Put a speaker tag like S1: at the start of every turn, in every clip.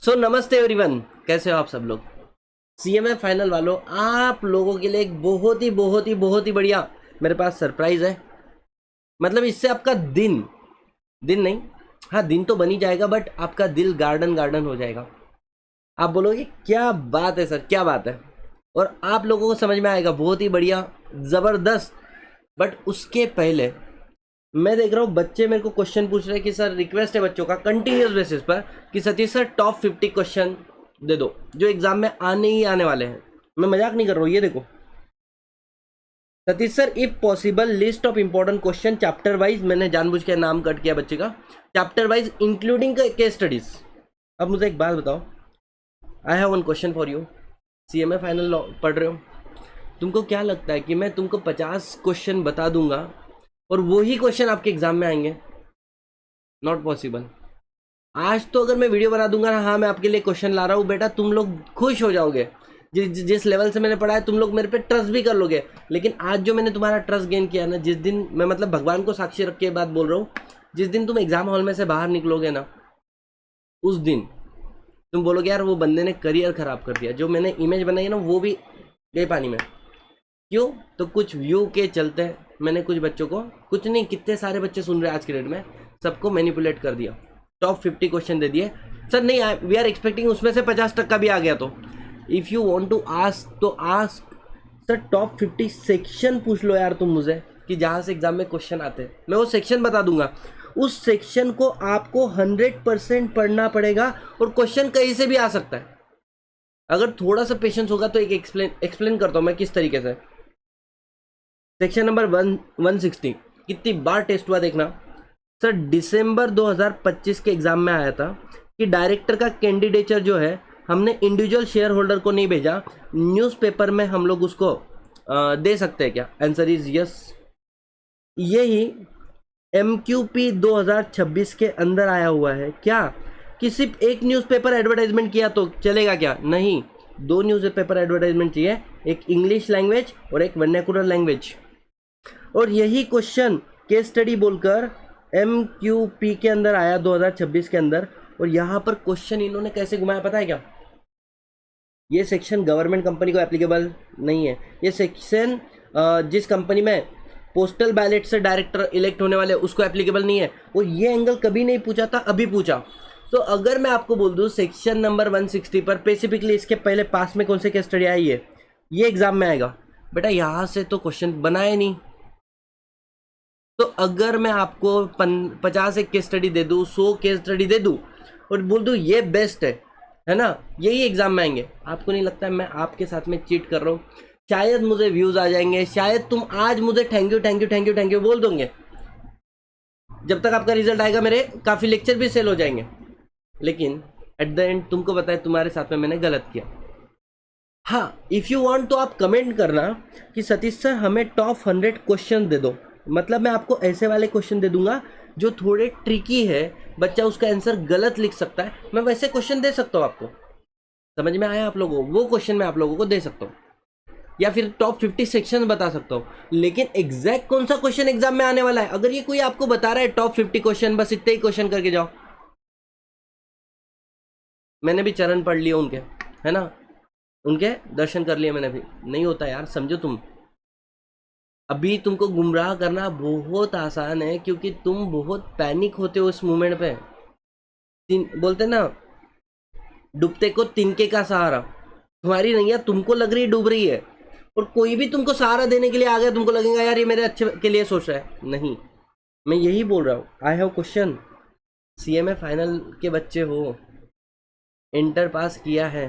S1: नमस्ते एवरीवन, कैसे हो आप सब लोग। सीएमए फाइनल वालों, आप लोगों के लिए एक बहुत ही बढ़िया मेरे पास सरप्राइज है। मतलब इससे आपका दिन नहीं, हाँ दिन तो बन ही जाएगा, बट आपका दिल गार्डन गार्डन हो जाएगा। आप बोलोगे क्या बात है सर, क्या बात है, और आप लोगों को समझ में आएगा बहुत ही बढ़िया, ज़बरदस्त। बट उसके पहले मैं देख रहा हूँ बच्चे मेरे को क्वेश्चन पूछ रहे हैं कि सर, रिक्वेस्ट है बच्चों का कंटिन्यूस बेसिस पर कि सतीश सर टॉप 50 क्वेश्चन दे दो जो एग्जाम में आने ही आने वाले हैं। मैं मजाक नहीं कर रहा हूँ, ये देखो Satish sir if possible list of important question chapter wise. मैंने जानबूझ के नाम कट किया बच्चे का, chapter wise including case studies. अब मुझे एक बात बताओ, I have one question for you. CMA final पढ़ रहे हो, तुमको क्या लगता है कि मैं तुमको 50 क्वेश्चन बता दूंगा और वही क्वेश्चन आपके एग्जाम में आएंगे? Not possible. आज तो अगर मैं वीडियो बना दूंगा ना, हाँ मैं आपके लिए क्वेश्चन ला रहा हूँ बेटा, तुम लोग खुश हो जाओगे। जिस लेवल से मैंने पढ़ा है तुम लोग मेरे पे ट्रस्ट भी कर लोगे। लेकिन आज जो मैंने तुम्हारा ट्रस्ट गेन किया ना, जिस दिन मैं मतलब भगवान को साक्षी रख के बात बोल रहा हूँ, जिस दिन तुम एग्जाम हॉल में से बाहर निकलोगे ना, उस दिन तुम बोलोगे यार वो बंदे ने करियर खराब कर दिया। जो मैंने इमेज बनाई ना वो भी गई पानी में। क्यों? तो कुछ व्यू के चलते मैंने कुछ बच्चों को, कुछ नहीं कितने सारे बच्चे सुन रहे हैं आज के डेट में, सबको मैनिपुलेट कर दिया। टॉप 50 क्वेश्चन दे दिए सर। नहीं, वी आर एक्सपेक्टिंग उसमें से 50% भी आ गया। तो if you want to ask तो आस्क सर, टॉप 50 सेक्शन पूछ लो यार तुम मुझे, कि जहाँ से एग्जाम में क्वेश्चन आते हैं मैं वो सेक्शन बता दूंगा। उस सेक्शन को आपको 100% पढ़ना पड़ेगा और क्वेश्चन कहीं से भी आ सकता है। अगर थोड़ा सा पेशेंस होगा तो एक एक्सप्लेन करता हूँ मैं किस तरीके से। सेक्शन नंबर 160 कितनी बार टेस्ट हुआ देखना सर। दिसंबर 2025 के एग्जाम में आया था कि डायरेक्टर का कैंडिडेचर जो है हमने इंडिविजुअल शेयर होल्डर को नहीं भेजा, न्यूज़पेपर में हम लोग उसको दे सकते हैं क्या? Answer is yes. यही MQP 2026 के अंदर आया हुआ है क्या कि सिर्फ एक न्यूज़पेपर एडवर्टाइजमेंट किया तो चलेगा क्या? नहीं, 2 न्यूज़पेपर एडवर्टाइजमेंट चाहिए, एक इंग्लिश लैंग्वेज और एक वर्नाकुलर लैंग्वेज। और यही क्वेश्चन केस स्टडी बोलकर MQP के अंदर आया 2026 के अंदर। और यहाँ पर क्वेश्चन इन्होंने कैसे घुमाया पता है क्या? ये सेक्शन गवर्नमेंट कंपनी को एप्लीकेबल नहीं है। ये सेक्शन जिस कंपनी में पोस्टल बैलेट से डायरेक्टर इलेक्ट होने वाले उसको एप्लीकेबल नहीं है। और ये एंगल कभी नहीं पूछा था, अभी पूछा। तो अगर मैं आपको बोल दूँ सेक्शन नंबर 160 पर स्पेसिफिकली इसके पहले पास में कौन से केस स्टडी आई है, ये एग्जाम में आएगा बेटा, यहाँ से तो क्वेश्चन बनाए नहीं। तो अगर मैं आपको 50 एक केस स्टडी दे दूँ, 100 केस स्टडी दे दूँ और बोल दूँ ये बेस्ट है ना, यही एग्जाम में आएंगे, आपको नहीं लगता है मैं आपके साथ में चीट कर रहा हूँ? शायद मुझे व्यूज आ जाएंगे, शायद तुम आज मुझे थैंक यू बोल दोगे। जब तक आपका रिजल्ट आएगा मेरे काफ़ी लेक्चर भी सेल हो जाएंगे, लेकिन एट द एंड तुमको पता है तुम्हारे साथ में मैंने गलत किया। हाँ, इफ़ यू वांट तो आप कमेंट करना कि सतीश सर हमें टॉप 100 क्वेश्चन दे दो। मतलब मैं आपको ऐसे वाले क्वेश्चन दे दूंगा जो थोड़े ट्रिकी है, बच्चा उसका आंसर गलत लिख सकता है, मैं वैसे क्वेश्चन दे सकता हूँ आपको। समझ में आया आप लोगों को? वो क्वेश्चन मैं आप लोगों को दे सकता हूँ, या फिर टॉप 50 सेक्शन बता सकता हूँ। लेकिन एग्जैक्ट कौन सा क्वेश्चन एग्जाम में आने वाला है, अगर ये कोई आपको बता रहा है टॉप 50 क्वेश्चन, बस इतने ही क्वेश्चन करके जाओ। मैंने भी चरण पढ़ लिए उनके, है ना, उनके दर्शन कर लिए मैंने भी। नहीं होता यार, समझो तुम अभी तुमको गुमराह करना बहुत आसान है, क्योंकि तुम बहुत पैनिक होते हो उस मोमेंट पे। बोलते ना, डूबते को तिनके का सहारा। तुम्हारी नैया तुमको लग रही डूब रही है, और कोई भी तुमको सहारा देने के लिए आ गया, तुमको लगेगा यार ये मेरे अच्छे के लिए सोच रहा है। नहीं, मैं यही बोल रहा हूँ। I have question, CMA final के बच्चे हो, इंटर पास किया है,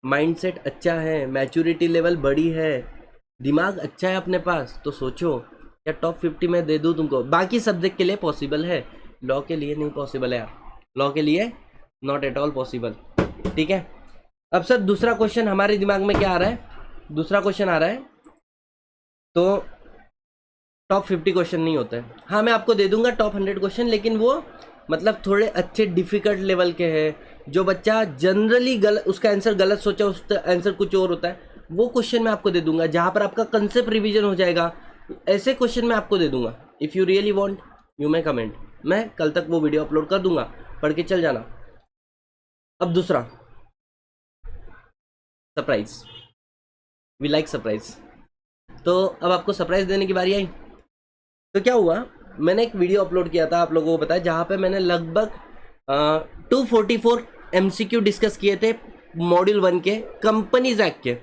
S1: माइंडसेट अच्छा है, मैच्योरिटी लेवल बड़ी है, दिमाग अच्छा है अपने पास, तो सोचो क्या टॉप 50 में दे दूँ तुमको? बाकी सब्जेक्ट के लिए पॉसिबल है, लॉ के लिए नहीं पॉसिबल है यार, लॉ के लिए नॉट एट ऑल पॉसिबल। ठीक है, अब सर दूसरा क्वेश्चन हमारे दिमाग में क्या आ रहा है? दूसरा क्वेश्चन आ रहा है तो टॉप 50 क्वेश्चन नहीं होते हैं। हाँ, मैं आपको दे दूंगा टॉप 100 क्वेश्चन, लेकिन वो मतलब थोड़े अच्छे डिफिकल्ट लेवल के हैं, जो बच्चा जनरली गलत, उसका आंसर गलत सोचा, उसका आंसर कुछ और होता है, वो क्वेश्चन मैं आपको दे दूंगा, जहाँ पर आपका कंसेप्ट रिवीजन हो जाएगा। ऐसे क्वेश्चन मैं आपको दे दूंगा। If you really want you may comment, मैं कल तक वो वीडियो अपलोड कर दूंगा, पढ़ के चल जाना। अब दूसरा सरप्राइज, वी लाइक सरप्राइज। तो अब आपको सरप्राइज देने की बारी आई। तो क्या हुआ, मैंने एक वीडियो अपलोड किया था, आप लोगों को पता है, जहाँ पे मैंने लगभग 244 MCQ डिस्कस किए थे मॉड्यूल 1 के कंपनीज एक्ट के,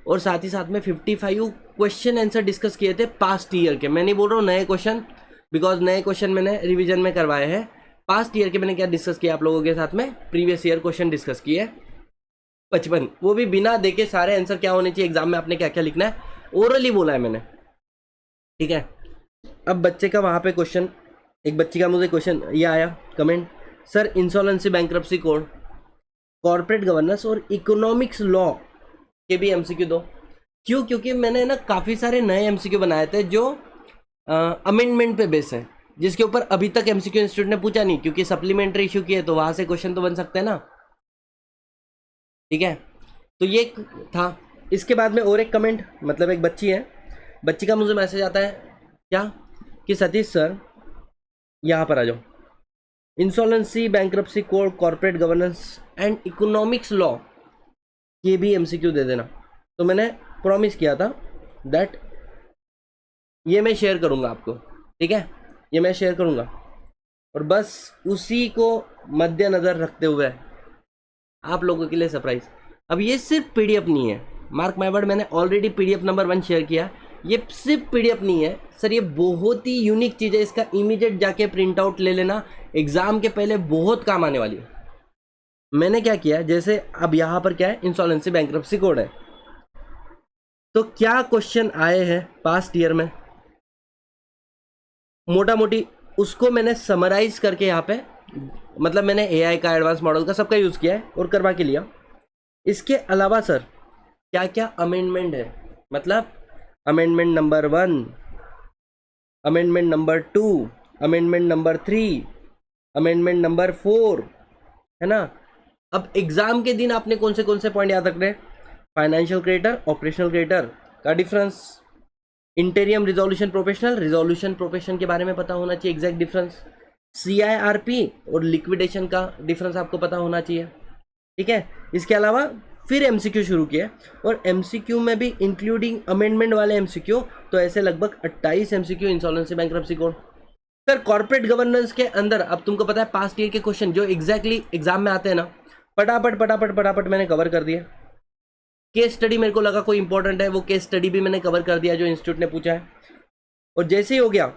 S1: और साथ ही साथ में 55 क्वेश्चन आंसर डिस्कस किए थे पास्ट ईयर के। मैं नहीं बोल रहा हूँ नए क्वेश्चन, बिकॉज नए क्वेश्चन मैंने रिवीजन में करवाए हैं। पास्ट ईयर के मैंने क्या डिस्कस किया आप लोगों के साथ में, प्रीवियस ईयर क्वेश्चन डिस्कस किए 55, वो भी बिना देखे सारे आंसर क्या होने चाहिए एग्जाम में, आपने क्या क्या लिखना है, ओरली बोला है मैंने, ठीक है। अब बच्चे का वहाँ पे क्वेश्चन, एक बच्ची का मुझे क्वेश्चन ये आया comment, sir insolvency bankruptcy code, corporate governance और इकोनॉमिक्स लॉ के भी MCQ दो। क्यों? क्योंकि मैंने ना काफ़ी सारे नए MCQ बनाए थे जो अमेंडमेंट पे बेस है, जिसके ऊपर अभी तक MCQ इंस्टीट्यूट ने पूछा नहीं, क्योंकि सप्लीमेंट्री इशू किए तो वहाँ से क्वेश्चन तो बन सकते हैं ना, ठीक है। तो ये था। इसके बाद में और एक कमेंट, मतलब एक बच्ची है, बच्ची का मुझे मैसेज आता है क्या कि सतीश सर यहाँ पर आ जाओ, insolvency bankruptcy code, corporate governance and economics law ये भी MCQ दे देना। तो मैंने प्रॉमिस किया था दैट ये मैं शेयर करूँगा आपको, ठीक है, ये मैं शेयर करूँगा। और बस उसी को मद्देनज़र रखते हुए आप लोगों के लिए सरप्राइज। अब ये सिर्फ PDF नहीं है, मार्क माय वर्ड, मैंने ऑलरेडी PDF नंबर 1 शेयर किया। ये सिर्फ PDF नहीं है सर, ये बहुत ही यूनिक चीज़ है, इसका इमीडिएट जाके प्रिंट आउट ले लेना, एग्जाम के पहले बहुत काम आने वाली है। मैंने क्या किया, जैसे अब यहाँ पर क्या है, इंसॉल्वेंसी बैंक्रप्सी कोड है, तो क्या क्वेश्चन आए हैं पास्ट ईयर में, मोटा मोटी उसको मैंने समराइज करके यहाँ पे, मतलब मैंने AI का, एडवांस मॉडल का, सबका यूज़ किया है और करवा के लिया। इसके अलावा सर क्या क्या अमेंडमेंट है, मतलब amendment number 1, amendment number 2, amendment number 3, amendment number 4, है ना। अब एग्जाम के दिन आपने कौन से पॉइंट याद रखने, फाइनेंशियल क्रेडिटर, ऑपरेशनल क्रेडिटर का difference, interim resolution professional, resolution profession के बारे में पता होना चाहिए, एग्जैक्ट डिफरेंस, CIRP और लिक्विडेशन का डिफरेंस आपको पता होना चाहिए, ठीक है। इसके अलावा फिर MCQ शुरू किए, और MCQ में भी इंक्लूडिंग अमेंडमेंट वाले MCQ, तो ऐसे लगभग 28 MCQ insolvency bankruptcy code. Sir corporate governance के अंदर अब तुमको पता है पास्ट ईयर के क्वेश्चन जो एग्जैक्टली एग्जाम में आते हैं ना, फटाफट मैंने कवर कर दिया। केस स्टडी मेरे को लगा कोई इंपॉर्टेंट है, वो केस स्टडी भी मैंने कवर कर दिया जो इंस्टीट्यूट ने पूछा है। और जैसे ही हो गया,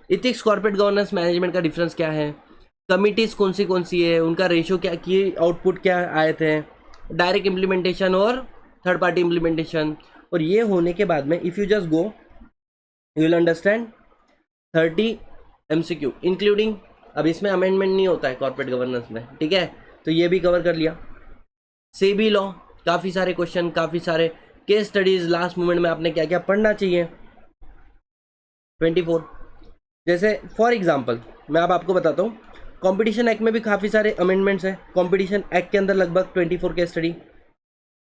S1: इथिक्स, कॉर्पोरेट गवर्नेंस, मैनेजमेंट का डिफरेंस क्या है, कमिटीज़ कौन सी है, उनका रेशियो क्या, की आउटपुट क्या आए थे, डायरेक्ट इम्प्लीमेंटेशन और थर्ड पार्टी इम्प्लीमेंटेशन। और ये होने के बाद में if you just go you will understand 30 MCQ including, अब इसमें अमेंडमेंट नहीं होता है कॉर्पोरेट गवर्नेंस में, ठीक है, तो ये भी कवर कर लिया। सेबी लॉ, काफ़ी सारे क्वेश्चन, काफ़ी सारे केस स्टडीज़, लास्ट मोमेंट में आपने क्या क्या पढ़ना चाहिए, 24। जैसे फॉर एग्जांपल मैं अब आपको बताता हूँ, कंपटीशन एक्ट में भी काफ़ी सारे अमेंडमेंट्स हैं। कंपटीशन एक्ट के अंदर लगभग 24 case study,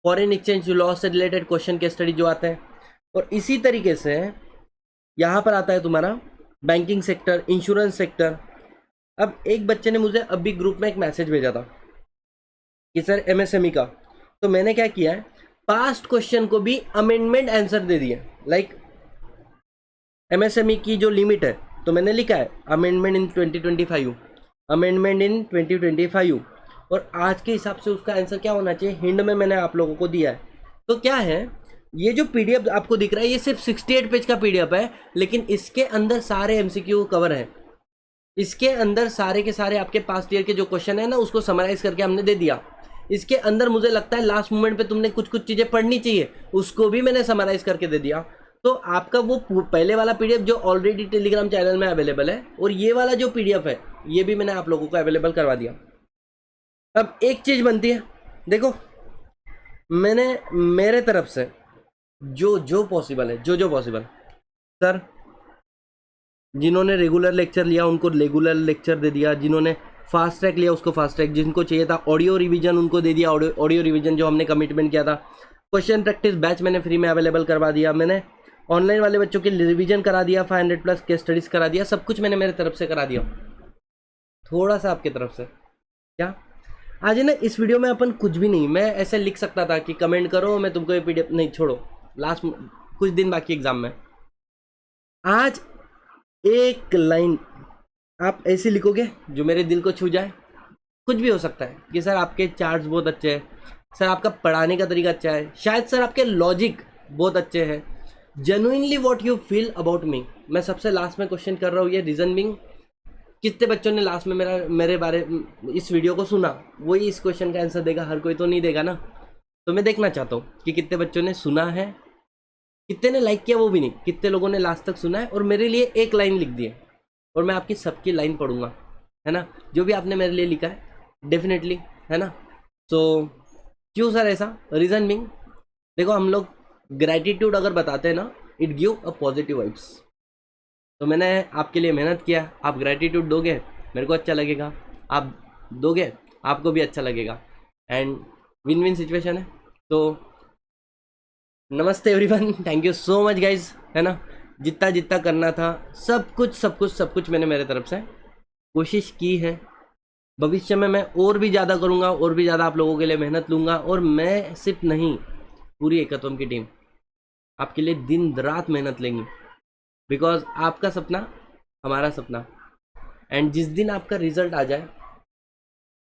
S1: foreign exchange law से रिलेटेड क्वेश्चन केस स्टडी जो आते हैं। और इसी तरीके से यहाँ पर आता है तुम्हारा बैंकिंग सेक्टर, इंश्योरेंस सेक्टर। अब एक बच्चे ने मुझे अभी ग्रुप में एक मैसेज भेजा था कि सर MSME का, तो मैंने क्या किया है, पास्ट क्वेश्चन को भी अमेंडमेंट आंसर दे दिया। लाइक MSME की जो लिमिट है, तो मैंने लिखा है अमेंडमेंट इन 2025, अमेंडमेंट इन 2025, और आज के हिसाब से उसका आंसर क्या होना चाहिए, हिंड में मैंने आप लोगों को दिया है। तो क्या है, ये जो PDF आपको दिख रहा है, ये सिर्फ 68 पेज का PDF है, लेकिन इसके अंदर सारे MCQ कवर हैं। इसके अंदर सारे के सारे आपके पास्ट ईयर के जो क्वेश्चन है ना, उसको समराइज करके हमने दे दिया। इसके अंदर मुझे लगता है लास्ट मोमेंट पे तुमने कुछ चीज़ें पढ़नी चाहिए, उसको भी मैंने समराइज करके दे दिया। तो आपका वो पहले वाला PDF जो ऑलरेडी टेलीग्राम चैनल में अवेलेबल है, और ये वाला जो PDF है, ये भी मैंने आप लोगों को अवेलेबल करवा दिया। अब एक चीज़ बनती है, देखो मैंने मेरे तरफ से जो पॉसिबल है, जो पॉसिबल, सर जिन्होंने रेगुलर लेक्चर लिया उनको रेगुलर लेक्चर दे दिया, जिन्होंने फास्ट ट्रैक लिया उसको फास्ट ट्रैक, जिनको चाहिए था ऑडियो रिवीजन उनको दे दिया, ऑडियो रिवीजन जो हमने कमिटमेंट किया था। क्वेश्चन प्रैक्टिस बैच मैंने फ्री में अवेलेबल करवा दिया, मैंने ऑनलाइन वाले बच्चों के रिवीजन करा दिया, 500+ केस स्टडीज़ करा दिया, सब कुछ मैंने मेरे तरफ से करा दिया। थोड़ा सा आपके तरफ से क्या, आज है ना इस वीडियो में अपन कुछ भी नहीं, मैं ऐसे लिख सकता था कि कमेंट करो मैं तुमको ये पीडीएफ, नहीं छोड़ो, लास्ट कुछ दिन बाकी एग्जाम में। आज एक लाइन आप ऐसी लिखोगे जो मेरे दिल को छू जाए। कुछ भी हो सकता है कि सर आपके चार्ट्स बहुत अच्छे हैं, सर आपका पढ़ाने का तरीका अच्छा है, शायद सर आपके लॉजिक बहुत अच्छे हैं, genuinely what you feel about me. मैं सबसे लास्ट में क्वेश्चन कर रहा हूँ ये रीजन बिंग, कितने बच्चों ने लास्ट में मेरे बारे इस वीडियो को सुना, वही इस क्वेश्चन का आंसर देगा, हर कोई तो नहीं देगा ना। तो मैं देखना चाहता हूँ कि कितने बच्चों ने सुना है, कितने ने लाइक किया वो भी नहीं, कितने लोगों ने लास्ट तक सुना है और मेरे लिए एक लाइन लिख दी है, और मैं आपकी सबकी लाइन पढ़ूंगा, है ना, जो भी आपने मेरे लिए लिखा है डेफिनेटली, है ना। तो क्यों सर ऐसा, रीज़न बिंग देखो, हम लोग ग्रैटिट्यूड अगर बताते हैं ना, it give a positive vibes. तो मैंने आपके लिए मेहनत किया, आप ग्रैटिट्यूड दोगे मेरे को अच्छा लगेगा, आप दोगे आपको भी अच्छा लगेगा, एंड विन विन सिचुएशन है। तो नमस्ते everyone, thank you so much guys, है ना। जितना जितना करना था सब कुछ मैंने मेरे तरफ से कोशिश की है। भविष्य में मैं और भी ज़्यादा करूँगा, और भी ज़्यादा आप लोगों के लिए मेहनत लूँगा, और मैं सिर्फ नहीं, पूरी एकत्वम की टीम आपके लिए दिन रात मेहनत लेंगी, बिकॉज आपका सपना हमारा सपना। एंड जिस दिन आपका रिजल्ट आ जाए,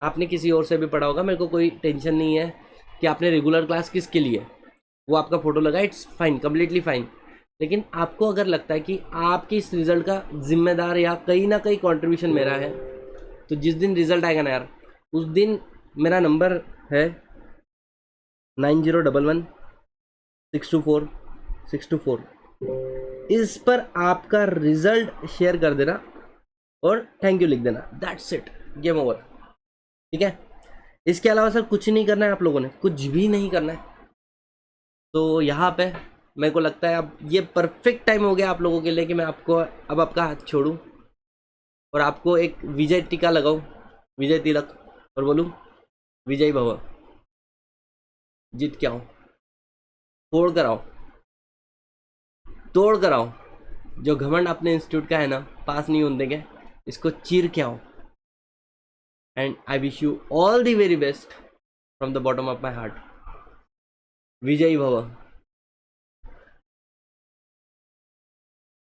S1: आपने किसी और से भी पढ़ा होगा, मेरे को कोई टेंशन नहीं है कि आपने रेगुलर क्लास किसके लिए, वो आपका फोटो लगा, इट्स फाइन, कम्प्लीटली फाइन। लेकिन आपको अगर लगता है कि आपकी इस रिजल्ट का जिम्मेदार या कहीं ना कहीं कंट्रीब्यूशन मेरा है, तो जिस दिन रिजल्ट आएगा ना यार, उस दिन मेरा नंबर है 9011624624। इस पर आपका रिजल्ट शेयर कर देना और थैंक यू लिख देना, दैट्स इट, गेम ओवर। ठीक है, इसके अलावा सर कुछ नहीं करना है, आप लोगों ने कुछ भी नहीं करना है। तो यहाँ पे मेरे को लगता है अब ये परफेक्ट टाइम हो गया आप लोगों के लिए कि मैं आपको अब आपका हाथ छोड़ूं और आपको एक विजय टीका लगाऊं, विजय तिलक, और बोलूं विजय भव, जीत के आओ, तोड़ कर आओ, तोड़ कर आओ। जो घमंड अपने इंस्टीट्यूट का है ना, पास नहीं होने देंगे, इसको चीर के आओ। And I wish you all the very best from the bottom of my heart. विजयी भव।